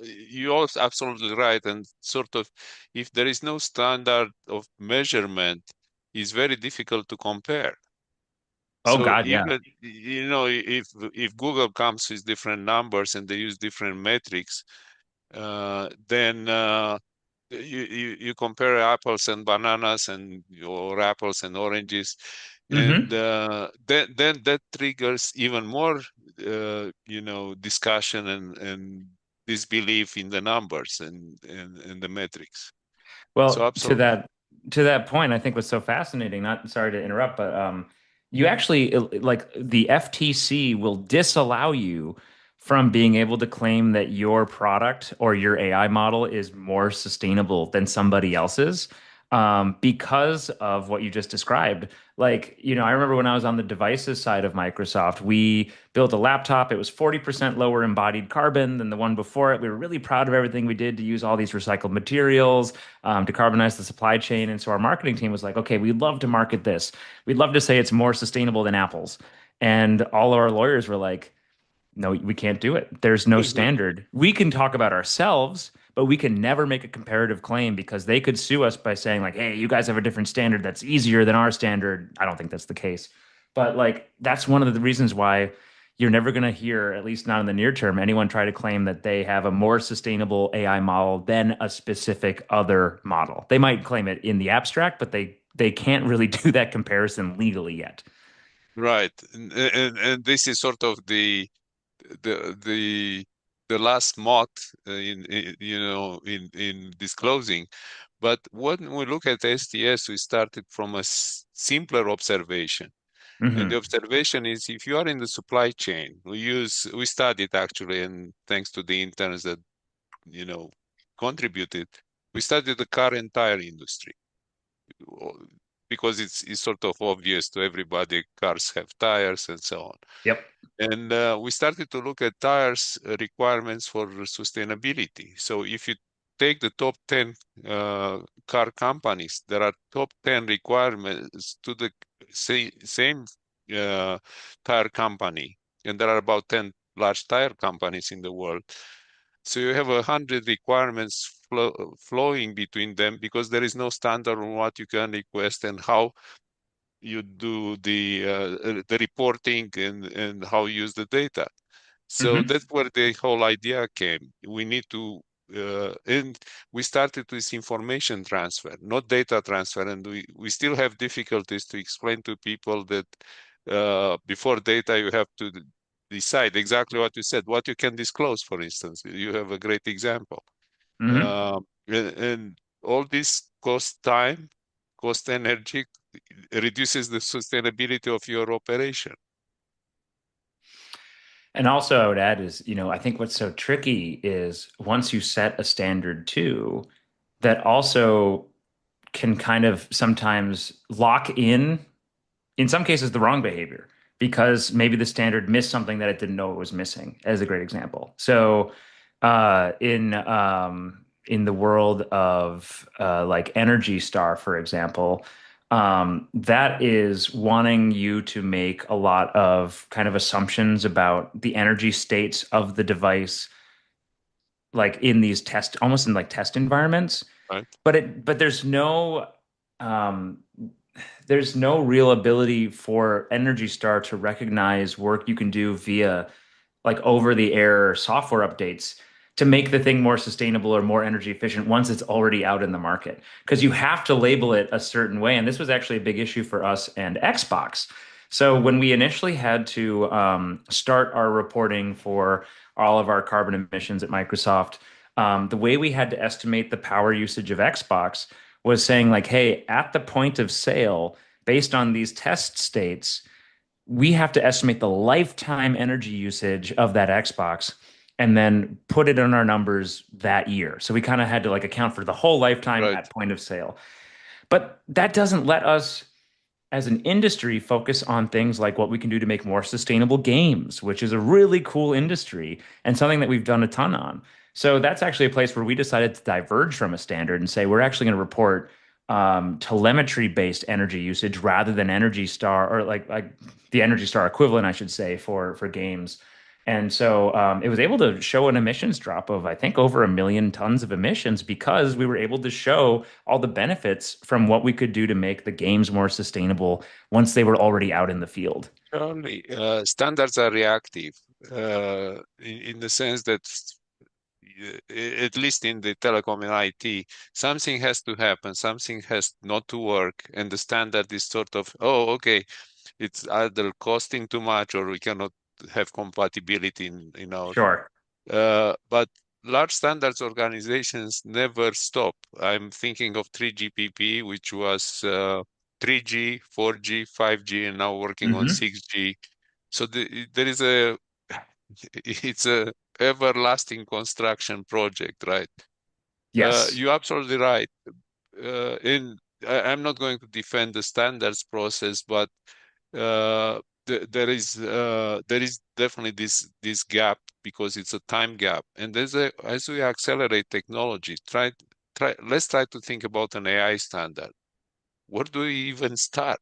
you're also absolutely right. And sort of, if there is no standard of measurement, it's very difficult to compare. Oh So God, yeah. even, if Google comes with different numbers and they use different metrics, then you compare apples and bananas and or apples and oranges, and Hmm. then that triggers even more discussion and disbelief in the numbers and the metrics. So Well, to absolutely. that point, I think what's so fascinating, not sorry to interrupt, but you actually like the FTC will disallow you from being able to claim that your product or your AI model is more sustainable than somebody else's because of what you just described. Like, I remember when I was on the devices side of Microsoft, we built a laptop. It was 40% lower embodied carbon than the one before it. We were really proud of everything we did to use all these recycled materials, decarbonize the supply chain. And so our marketing team was like, okay, we'd love to market this. We'd love to say it's more sustainable than apples. And all of our lawyers were like, no, we can't do it. There's no standard. We can talk about ourselves, but we can never make a comparative claim because they could sue us by saying, like, hey, you guys have a different standard that's easier than our standard. I don't think that's the case. But like that's one of the reasons why you're never going to hear, at least not in the near term, anyone try to claim that they have a more sustainable AI model than a specific other model. They might claim it in the abstract, but they can't really do that comparison legally yet. Right. And this is sort of the the the last moth in disclosing. But when we look at STS, we started from a simpler observation. And the Hmm. observation is, if you are in the supply chain, we studied actually, and thanks to the interns that you know contributed, we studied the car and tire industry because it's sort of obvious to everybody cars have tires and so on. Yep. And we started to look at tires requirements for sustainability. So if you take the top 10 car companies, there are top 10 requirements to the same uh, tire company. And there are about 10 large tire companies in the world. So you have 100 requirements flowing between them because there is no standard on what you can request and how you do the reporting and how you use the data. So Hmm. that's where the whole idea came. We need to and we started with information transfer, not data transfer, and we still have difficulties to explain to people that before data you have to decide exactly what you said, what you can disclose. For instance, you have a great example, Hmm. and all this cost time, cost energy, reduces the sustainability of your operation. And also, I would add is, I think what's so tricky is once you set a standard too, that also can kind of sometimes lock in some cases, the wrong behavior because maybe the standard missed something that it didn't know it was missing, as a great example. So, in the world of like Energy Star, for example, that is wanting you to make a lot of kind of assumptions about the energy states of the device, like in these test, almost in like test environments. Right? But um, there's no real ability for Energy Star to recognize work you can do via like over the air software updates to make the thing more sustainable or more energy efficient once it's already out in the market. Because you have to label it a certain way. And this was actually a big issue for us and Xbox. So when we initially had to start our reporting for all of our carbon emissions at Microsoft, the way we had to estimate the power usage of Xbox was saying like, hey, at the point of sale, based on these test states, we have to estimate the lifetime energy usage of that Xbox and then put it in our numbers that year. So we kind of had to like account for the whole lifetime Right. at point of sale. But that doesn't let us as an industry focus on things like what we can do to make more sustainable games, which is a really cool industry and something that we've done a ton on. So that's actually a place where we decided to diverge from a standard and say we're actually going to report telemetry-based energy usage rather than Energy Star or like the Energy Star equivalent, I should say, for games. And so it was able to show an emissions drop of, I think, over 1 million tons of emissions because we were able to show all the benefits from what we could do to make the games more sustainable once they were already out in the field. Surely, standards are reactive in the sense that, at least in the telecom and IT, something has to happen, something has not to work, and the standard is sort of, oh, okay, it's either costing too much or we cannot have compatibility in our. Sure. But large standards organizations never stop. I'm thinking of 3GPP, which was 3G, 4G, 5G, and now working on Hmm. 6G. So there is a, it's a everlasting construction project, right? Yes. You're absolutely right. I'm not going to defend the standards process, but there is definitely this gap because it's a time gap, and as we accelerate technology, let's try to think about an AI standard. Where do we even start?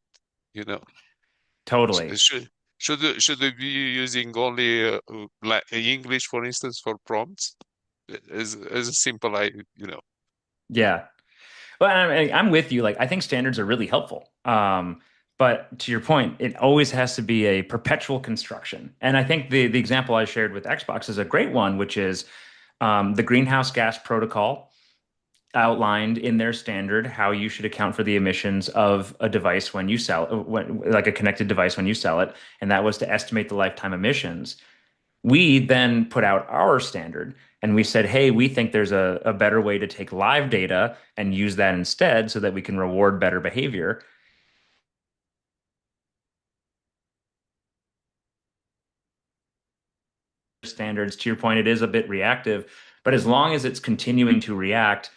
You know, Totally. should we be using only like English, for instance, for prompts? As a simple, Yeah. Well, I'm with you. Like, I think standards are really helpful. But to your point, it always has to be a perpetual construction. And I think the example I shared with Xbox is a great one, which is the greenhouse gas protocol outlined in their standard how you should account for the emissions of a device when you sell, like a connected device when you sell it, and that was to estimate the lifetime emissions. We then put out our standard and we said, hey, we think there's a better way to take live data and use that instead so that we can reward better behavior. Standards, to your point, it is a bit reactive, but as long as it's continuing to react,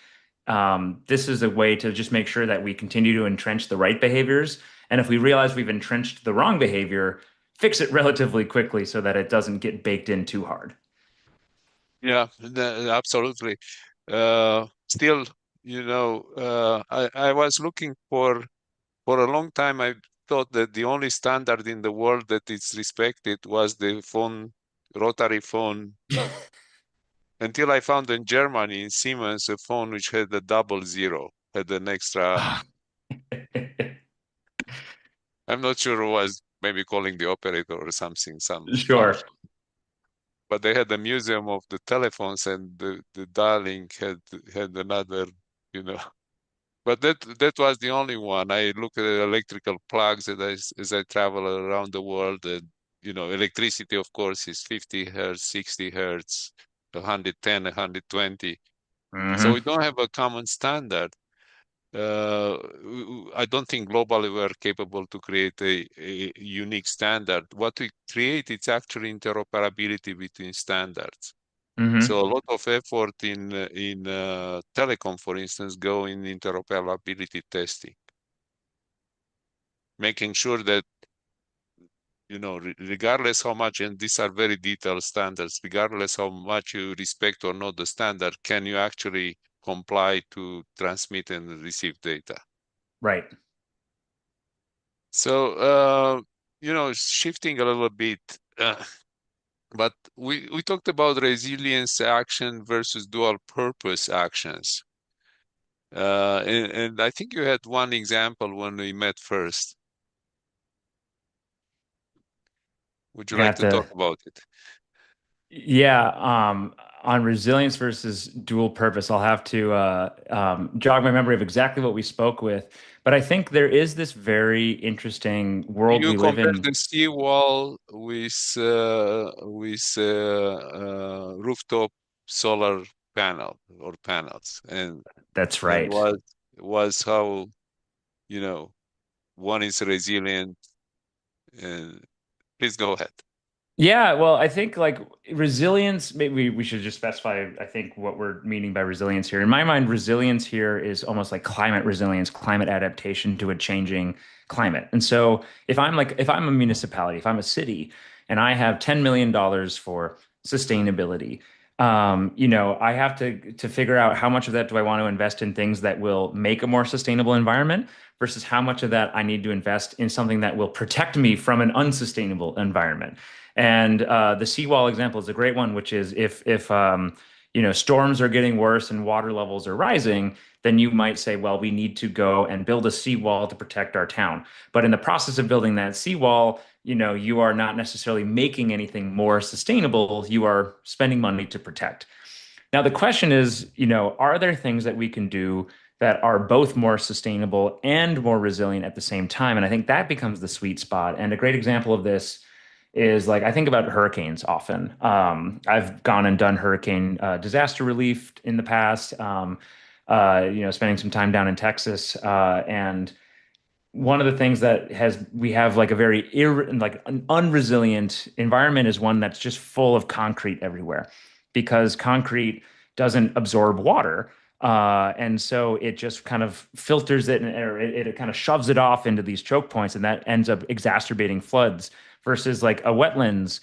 this is a way to just make sure that we continue to entrench the right behaviors. And if we realize we've entrenched the wrong behavior, fix it relatively quickly so that it doesn't get baked in too hard. yeah, absolutely. Still, I was looking for a long time. I thought that the only standard in the world that is respected was the phone, rotary phone, until I found in Germany, in Siemens, a phone which had a double zero, had an extra. I'm not sure who was maybe calling the operator or something, some Sure. function. But they had a museum of the telephones, and the dialing had another, you know. But that was the only one. I look at electrical plugs as I travel around the world, and electricity, of course, is 50 hertz, 60 hertz, 110, 120. So Hmm. we don't have a common standard. I don't think globally we're capable to create a unique standard. What we create is actually interoperability between standards. So Hmm. a lot of effort in telecom, for instance, go in interoperability testing, making sure that regardless how much, and these are very detailed standards, regardless how much you respect or not the standard, can you actually comply to transmit and receive data? Right. So shifting a little bit. But we talked about resilience action versus dual purpose actions. And I think you had one example when we met first. Would you I like got to talk the about it? Yeah, on resilience versus dual purpose, I'll have to jog my memory of exactly what we spoke with. But I think there is this very interesting world You we live compare in. the seawall with rooftop solar panel or panels, That's and right. was how you know one is resilient. And please go ahead. Yeah, well, I think like resilience, maybe we should just specify, I think, what we're meaning by resilience here. In my mind, resilience here is almost like climate resilience, climate adaptation to a changing climate. And so if I'm a municipality, if I'm a city and I have $10 million for sustainability, I have to figure out how much of that do I want to invest in things that will make a more sustainable environment versus how much of that I need to invest in something that will protect me from an unsustainable environment. And the seawall example is a great one, which is if storms are getting worse and water levels are rising, then you might say, well, we need to go and build a seawall to protect our town. But in the process of building that seawall, you are not necessarily making anything more sustainable. You are spending money to protect. Now, the question is, are there things that we can do that are both more sustainable and more resilient at the same time? And I think that becomes the sweet spot. And a great example of this is like I think about hurricanes often. I've gone and done hurricane disaster relief in the past. Spending some time down in Texas, and one of the things that has we have like a very like an unresilient environment is one that's just full of concrete everywhere because concrete doesn't absorb water. And so it just kind of filters it and or it kind of shoves it off into these choke points, and that ends up exacerbating floods versus like a wetlands,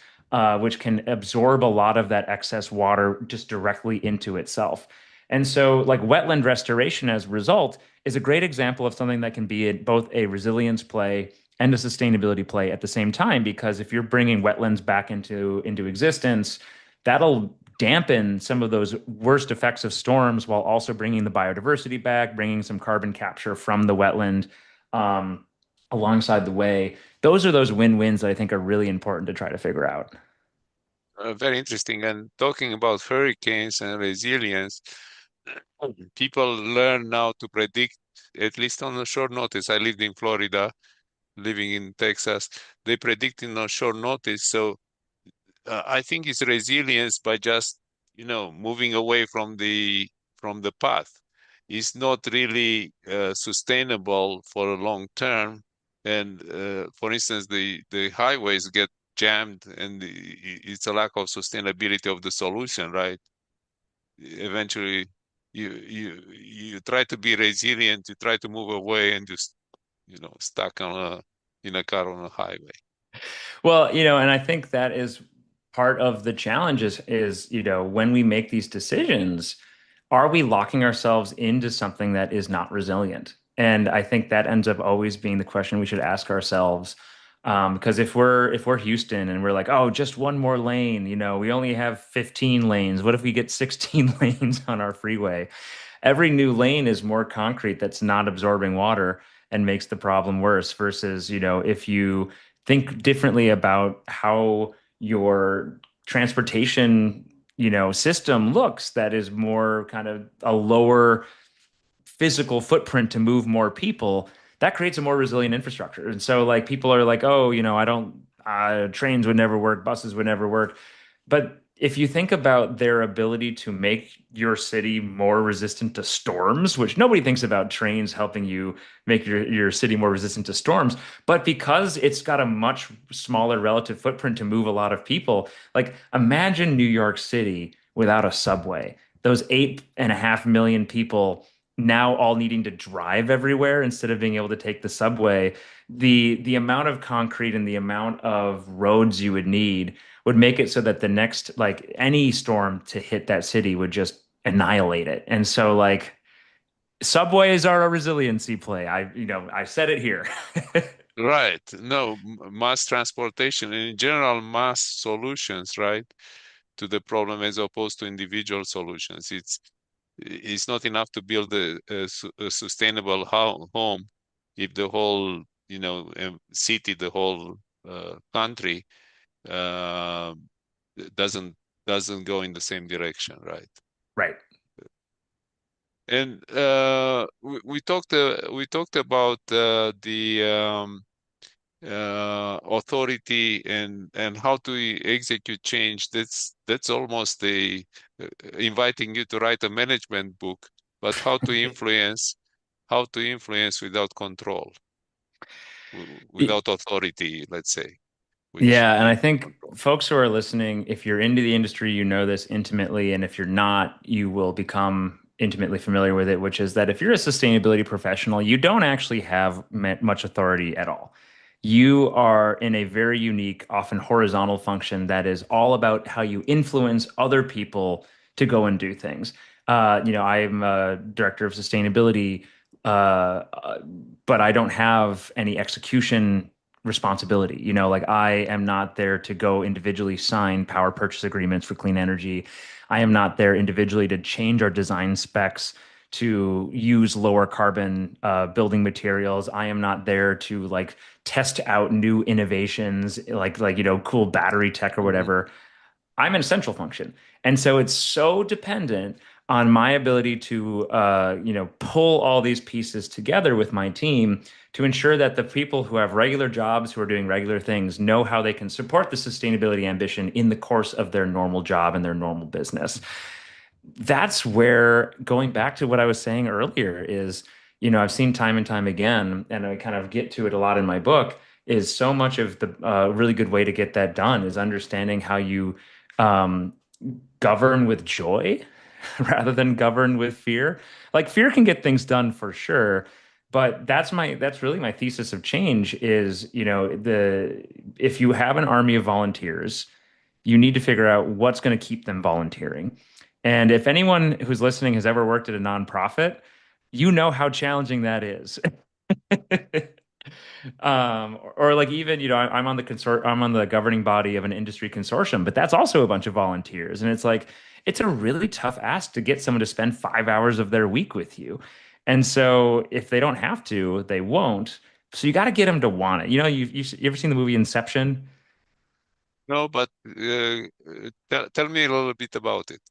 which can absorb a lot of that excess water just directly into itself. And so, like wetland restoration as a result is a great example of something that can be both a resilience play and a sustainability play at the same time. Because if you're bringing wetlands back into existence, that'll dampen some of those worst effects of storms while also bringing the biodiversity back, bringing some carbon capture from the wetland um, alongside the way. Those are those win-wins that I think are really important to try to figure out. Very interesting. And talking about hurricanes and resilience, people learn now to predict, at least on a short notice. I lived in Florida, living in Texas. They predict in a short notice. So I think it's resilience by just, moving away from the path. It's not really sustainable for a long term. And for instance, the highways get jammed, and it's a lack of sustainability of the solution, right? Eventually, you try to be resilient, you try to move away, and just stuck in a car on a highway. Well, and I think that is part of the challenge is, when we make these decisions, are we locking ourselves into something that is not resilient? And I think that ends up always being the question we should ask ourselves. Because if we're Houston and we're like, oh, just one more lane, we only have 15 lanes. What if we get 16 lanes on our freeway? Every new lane is more concrete that's not absorbing water and makes the problem worse versus, if you think differently about how your transportation, system looks that is more kind of a lower physical footprint to move more people, that creates a more resilient infrastructure. And so like people are like, oh, I don't trains would never work, buses would never work. But if you think about their ability to make your city more resistant to storms, which nobody thinks about trains helping you make your city more resistant to storms, but because it's got a much smaller relative footprint to move a lot of people, like imagine New York City without a subway. Those 8.5 million people now all needing to drive everywhere instead of being able to take the subway. The amount of concrete and the amount of roads you would need would make it so that the next like any storm to hit that city would just annihilate it. And so like subways are a resiliency play. I said it here. Right. No, mass transportation, and in general, mass solutions, right, to the problem as opposed to individual solutions. It's not enough to build a sustainable home if the whole, city, the whole country uh, doesn't doesn't go in the same direction, right? Right. And we talked about the authority and how to execute change. That's almost the inviting you to write a management book, but how to influence without control, without authority, let's say, which Yeah, and you I can think control. folks who are listening, if you're into the industry, you know this intimately, and if you're not, you will become intimately familiar with it, which is that if you're a sustainability professional, you don't actually have much authority at all. you are in a very unique, often horizontal function that is all about how you influence other people to go and do things. I'm a director of sustainability, uh, but I don't have any execution responsibility. Like I am not there to go individually sign power purchase agreements for clean energy. I am not there individually to change our design specs to use lower carbon building materials. I am not there to like test out new innovations like cool battery tech or Mhm. whatever. I'm an essential function. And so it's so dependent on my ability to pull all these pieces together with my team to ensure that the people who have regular jobs who are doing regular things know how they can support the sustainability ambition in the course of their normal job and their normal business. That's where going back to what I was saying earlier is, I've seen time and time again, and I kind of get to it a lot in my book, is so much of the really good way to get that done is understanding how you um, govern with joy rather than govern with fear. Like fear can get things done for sure, but that's really my thesis of change is, the if you have an army of volunteers, you need to figure out what's going to keep them volunteering. And if anyone who's listening has ever worked at a nonprofit, you know how challenging that is. Or like even, I'm on the governing body of an industry consortium, but that's also a bunch of volunteers. And it's like, it's a really tough ask to get someone to spend 5 hours of their week with you. And so if they don't have to, they won't. So you got to get them to want it. You ever seen the movie Inception? No, but tell me a little bit about it.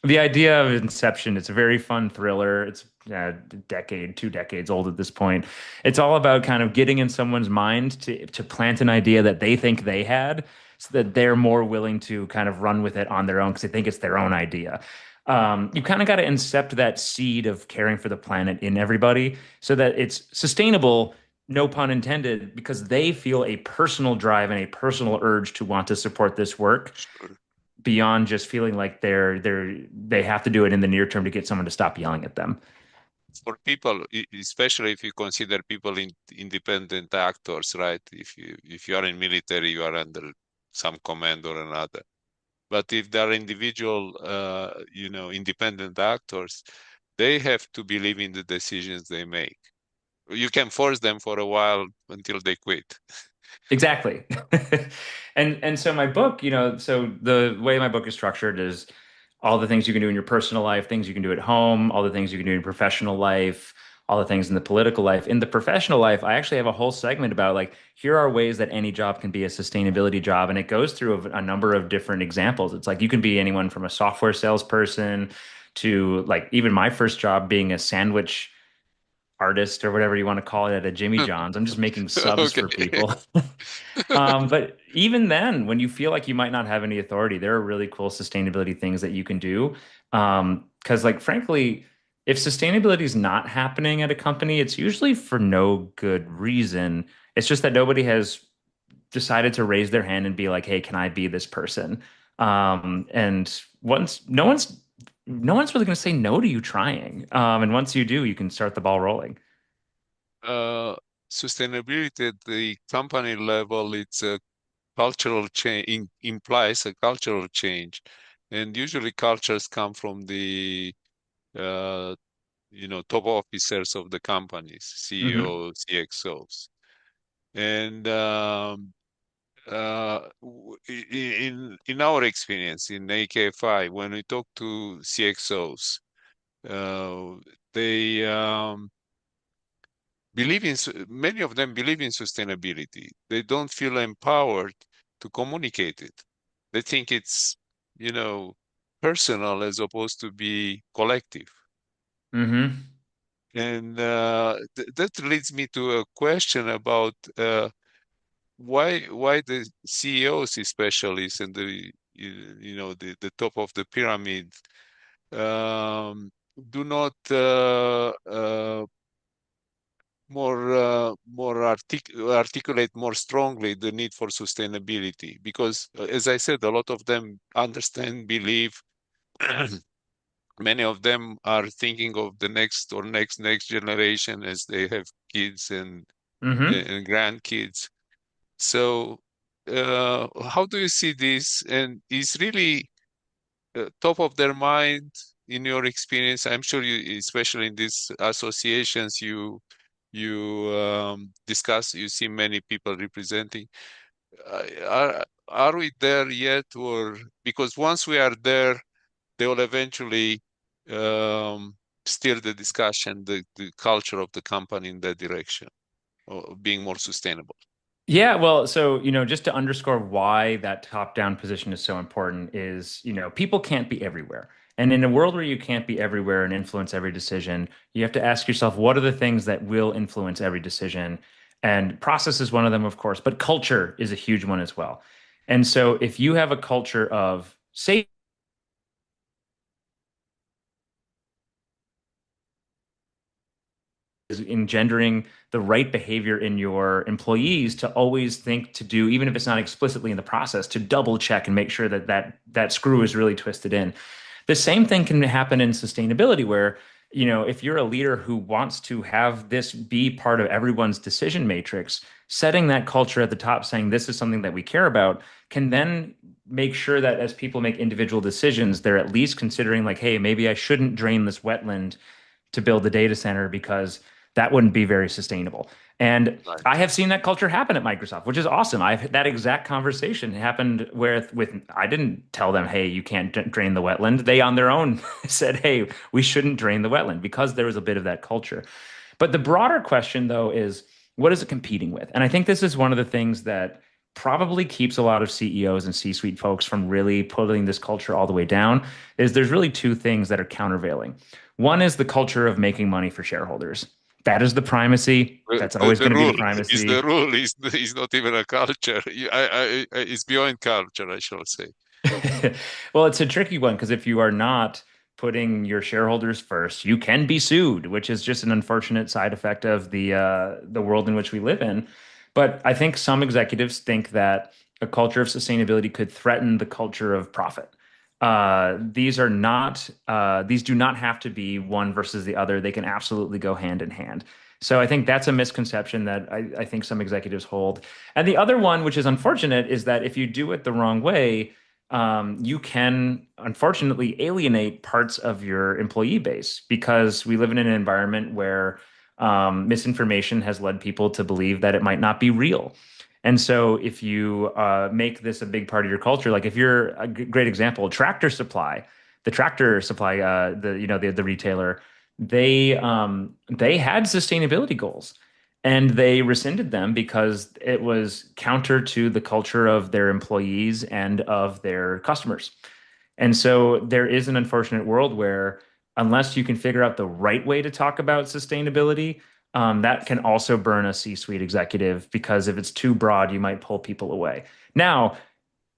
The idea of Inception, it's a very fun thriller. It's a decade, 2 decades old at this point. It's all about kind of getting in someone's mind to plant an idea that they think they had so that they're more willing to kind of run with it on their own because they think it's their own idea. You kind of got to incept that seed of caring for the planet in everybody so that it's sustainable, no pun intended, because they feel a personal drive and a personal urge to want to support this work Sure. beyond just feeling like they have to do it in the near term to get someone to stop yelling at them. For people, especially if you consider people independent actors, right? If you are in military, you are under some command or another. But if they are individual, independent actors, they have to believe in the decisions they make. You can force them for a while until they quit. Exactly. And so my book, so the way my book is structured is all the things you can do in your personal life, things you can do at home, all the things you can do in your professional life, all the things in the political life. In the professional life, I actually have a whole segment about like here are ways that any job can be a sustainability job, and it goes through a number of different examples. It's like you can be anyone from a software salesperson to like even my first job being a sandwich artist or whatever you want to call it at a Jimmy John's. I'm just making subs Okay. for people. But even then, when you feel like you might not have any authority, there are really cool sustainability things that you can do. Because, like, frankly, if sustainability is not happening at a company, it's usually for no good reason. It's just that nobody has decided to raise their hand and be like, "Hey, can I be this person?" And once no one's really going to say no to you trying. And once you do, you can start the ball rolling. uh, Sustainability at the company level, it's a cultural change, implies a cultural change. And usually cultures come from the uh, top officers of the companies, Hmm. CEOs, CXOs. And in our experience in AKFI, when we talk to CXOs, they many of them believe in sustainability. They don't feel empowered to communicate it. They think it's, you know, personal as opposed to be collective. Hmm. And that leads me to a question about why the CEOs, especially, and the top of the pyramid, do not articulate more strongly the need for sustainability, because as I said, a lot of them understand, believe. Many of them are thinking of the next or next generation as they have kids, and Hmm. and grandkids. So, how do you see this? And is really top of their mind in your experience? I'm sure you, especially in these associations, you discuss. You see many people representing. Are we there yet, or because once we are there, they will eventually um, steer the discussion, the culture of the company in that direction, or being more sustainable. Yeah, well, so, just to underscore why that top-down position is so important is, people can't be everywhere. And in a world where you can't be everywhere and influence every decision, you have to ask yourself, what are the things that will influence every decision? And process is one of them, of course, but culture is a huge one as well. And so if you have a culture of safety, is engendering the right behavior in your employees to always think to do, even if it's not explicitly in the process, to double check and make sure that that screw is really twisted in. The same thing can happen in sustainability, where, if you're a leader who wants to have this be part of everyone's decision matrix, setting that culture at the top, saying this is something that we care about, can then make sure that as people make individual decisions, they're at least considering like, hey, maybe I shouldn't drain this wetland to build the data center because that wouldn't be very sustainable. And I Right. have seen that culture happen at Microsoft, which is awesome. I've that exact conversation happened with I didn't tell them, hey, you can't drain the wetland. They on their own said, hey, we shouldn't drain the wetland because there was a bit of that culture. But the broader question, though, is what is it competing with? And I think this is one of the things that probably keeps a lot of CEOs and C-suite folks from really pulling this culture all the way down is there's really two things that are countervailing. One is the culture of making money for shareholders. That is the primacy. That's always The going to be the rule is the primacy. rule is not even a culture. It's beyond culture, I shall say. Well, it's a tricky one because if you are not putting your shareholders first, you can be sued, which is just an unfortunate side effect of the world in which we live in. But I think some executives think that a culture of sustainability could threaten the culture of profit. These do not have to be one versus the other. They can absolutely go hand in hand. So I think that's a misconception that I think some executives hold. And the other one, which is unfortunate, is that if you do it the wrong way, you can unfortunately alienate parts of your employee base because we live in an environment where misinformation has led people to believe that it might not be real. And so, if you make this a big part of your culture, like if you're a great example, Tractor Supply, the retailer, they had sustainability goals and they rescinded them because it was counter to the culture of their employees and of their customers. And so there is an unfortunate world where, unless you can figure out the right way to talk about sustainability, that can also burn a C-suite executive because if it's too broad, you might pull people away. Now,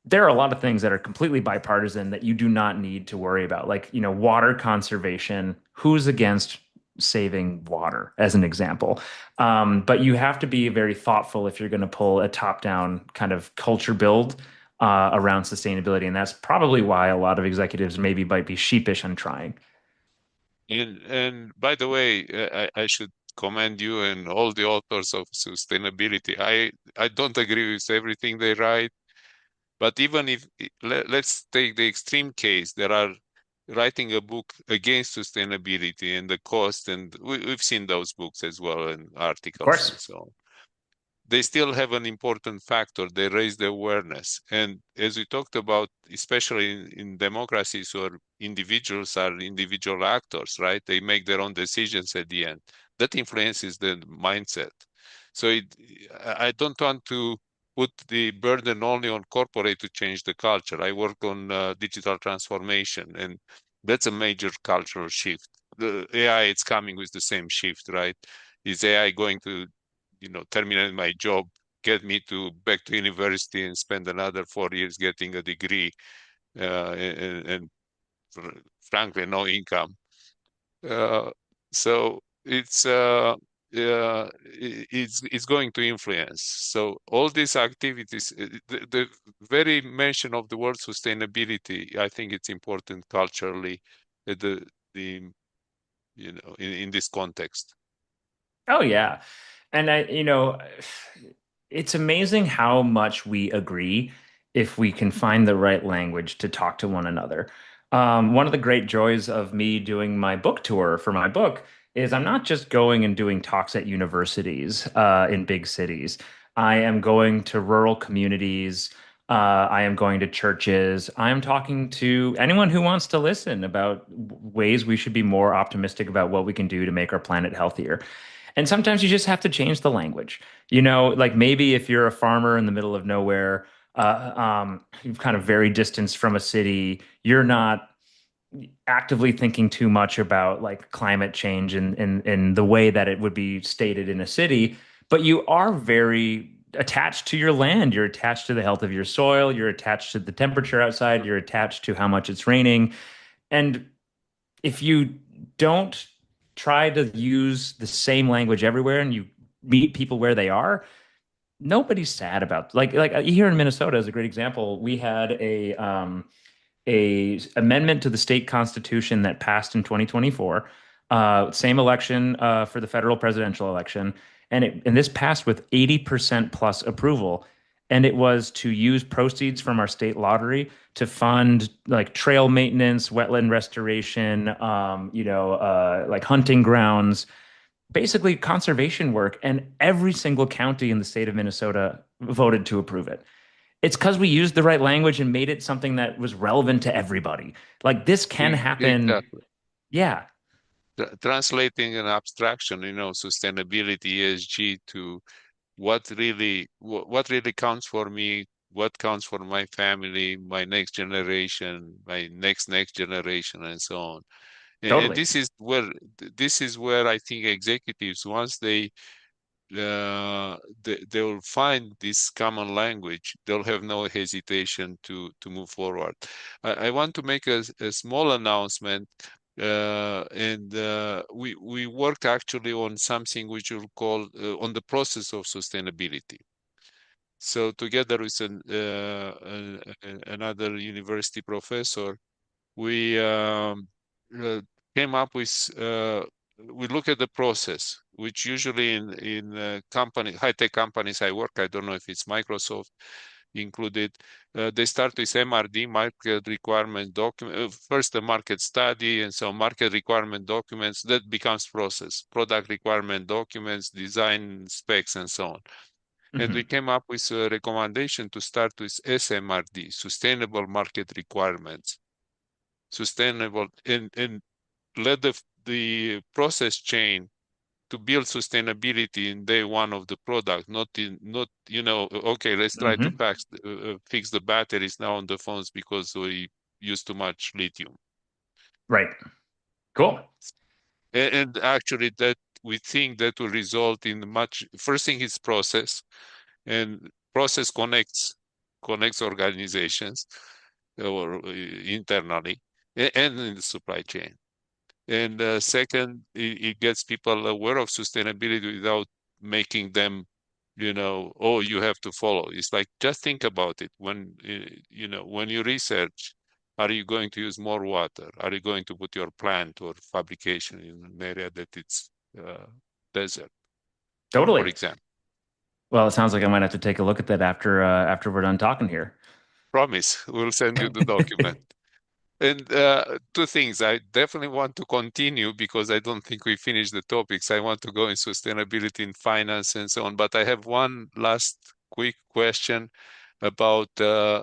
there are a lot of things that are completely bipartisan that you do not need to worry about, like, water conservation. Who's against saving water, as an example? But you have to be very thoughtful if you're going to pull a top-down kind of culture build around sustainability, and that's probably why a lot of executives maybe might be sheepish on trying. And by the way, I should commend you and all the authors of sustainability. I don't agree with everything they write, but even if let's take the extreme case, there are writing a book against sustainability and the cost, and we've seen those books as well and Of articles course. and so on. They still have an important factor. They raise the awareness. And as we talked about, especially in democracies where individuals are individual actors, right? They make their own decisions at the end. That influences the mindset. So I don't want to put the burden only on corporate to change the culture. I work on digital transformation, and that's a major cultural shift. The AI, it's coming with the same shift, right? Is AI going to terminate my job, get me to back to university and spend another 4 years getting a degree, and frankly, no income. Uh, so it's going to influence. So all these activities, the very mention of the word sustainability, I think it's important culturally, the in this context. Oh yeah. And it's amazing how much we agree if we can find the right language to talk to one another. One of the great joys of me doing my book tour for my book is I'm not just going and doing talks at universities in big cities. I am going to rural communities. I am going to churches. I am talking to anyone who wants to listen about ways we should be more optimistic about what we can do to make our planet healthier. And sometimes you just have to change the language. Like maybe if you're a farmer in the middle of nowhere, you're kind of very distanced from a city, you're not actively thinking too much about like climate change in the way that it would be stated in a city, but you are very attached to your land. You're attached to the health of your soil. You're attached to the temperature outside. You're attached to how much it's raining. And if you don't try to use the same language everywhere and you meet people where they are, nobody's sad about like here in Minnesota is a great example. We had a amendment to the state constitution that passed in 2024, same election for the federal presidential election, and this passed with 80% plus approval. And it was to use proceeds from our state lottery to fund like trail maintenance, wetland restoration, like hunting grounds, basically conservation work. And every single county in the state of Minnesota voted to approve it. It's because we used the right language and made it something that was relevant to everybody. Like this can happen. Exactly. Yeah, Translating an abstraction, sustainability, ESG to what really counts for me, what counts for my family, my next generation, my next generation, and so on. And totally. this is where I think executives, once they will find this common language, they'll have no hesitation to move forward. I want to make a small announcement, and we worked actually on something which we'll call on the process of sustainability. So together with another university professor, we uh, came up with we look at the process, which usually in high-tech companies I work, I don't know if it's Microsoft included, they start with MRD, market requirement document, first the market study, and so market requirement documents, that becomes process, product requirement documents, design specs, and so on. And we Hmm. came up with a recommendation to start with SMRD, sustainable market requirements, sustainable, and let the process chain to build sustainability in day one of the product, not okay, let's try to Hmm. fix the batteries now on the phones because we use too much lithium. Right. Cool. And actually that we think that will result in much, first thing is process, and process connects organizations or internally and in the supply chain. And second, it gets people aware of sustainability without making them, oh, you have to follow. It's like, just think about it. When you research, are you going to use more water? Are you going to put your plant or fabrication in an area that it's desert, Totally. for example? Well, it sounds like I might have to take a look at that after we're done talking here. Promise, we'll send you the document. And two things. I definitely want to continue because I don't think we finished the topics. I want to go in sustainability in finance and so on. But I have one last quick question about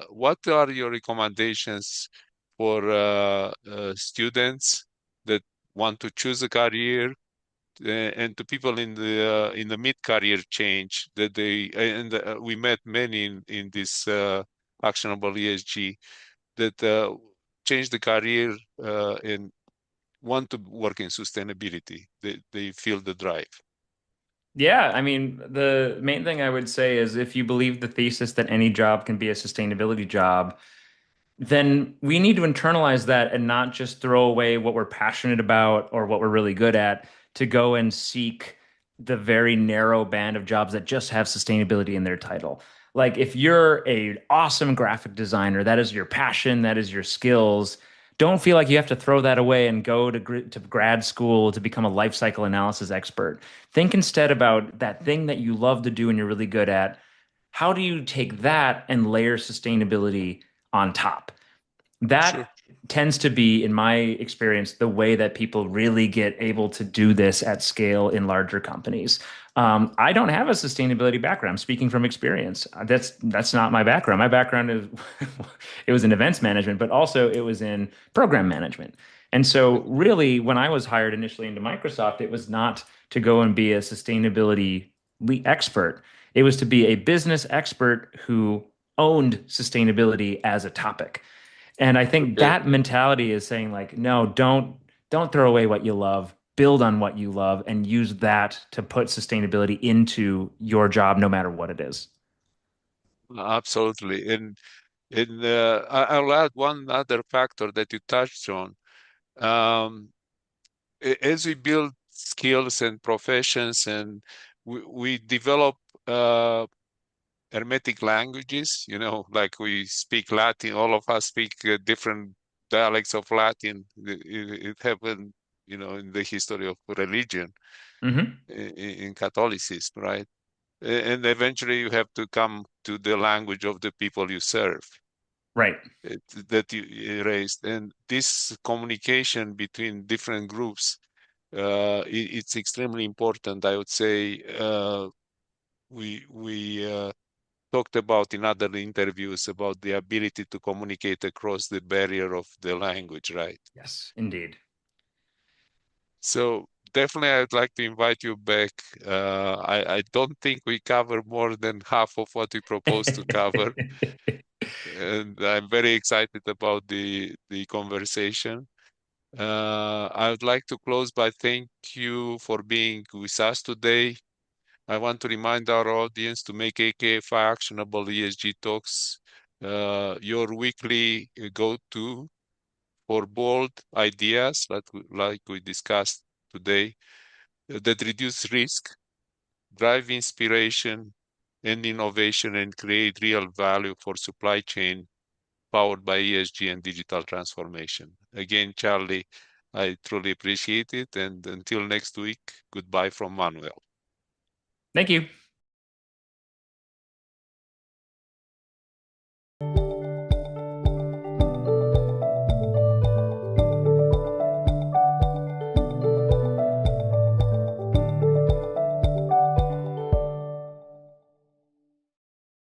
what are your recommendations for students that want to choose a career, and to people in the mid-career change that we met many in this actionable ESG that change the career and want to work in sustainability. They feel the drive. Yeah, I mean, the main thing I would say is if you believe the thesis that any job can be a sustainability job, then we need to internalize that and not just throw away what we're passionate about or what we're really good at to go and seek the very narrow band of jobs that just have sustainability in their title. Like if you're a awesome graphic designer, that is your passion, that is your skills. don't feel like you have to throw that away and go to grad school to become a life cycle analysis expert. Think instead about that thing that you love to do and you're really good at. How do you take that and layer sustainability on top? Sure. That tends to be, in my experience, the way that people really get able to do this at scale in larger companies. I don't have a sustainability background. I'm speaking from experience. That's not my background. My background is it was in events management, but also it was in program management. And so, really, when I was hired initially into Microsoft, it was not to go and be a sustainability expert. It was to be a business expert who owned sustainability as a topic. And I think Okay. that mentality is saying like, no, don't throw away what you love, build on what you love and use that to put sustainability into your job no matter what it is. Absolutely. And I'll add one other factor that you touched on. Um, as we build skills and professions and we develop uh, hermetic languages, like we speak Latin, all of us speak different dialects of Latin. It happened, in the history of religion Hmm. in Catholicism, right? And eventually you have to come to the language of the people you serve, Right. that you raised. And this communication between different groups, it's extremely important. I would say we talked about in other interviews about the ability to communicate across the barrier of the language, right? Yes, indeed. So definitely, I would like to invite you back. I don't think we cover more than half of what we proposed to cover, and I'm very excited about the conversation. I would like to close by thank you for being with us today. I want to remind our audience to make AKFI Actionable ESG Talks your weekly go-to for bold ideas like we discussed today that reduce risk, drive inspiration and innovation, and create real value for supply chain powered by ESG and digital transformation. Again, Charlie, I truly appreciate it. And until next week, goodbye from Manuel. Thank you.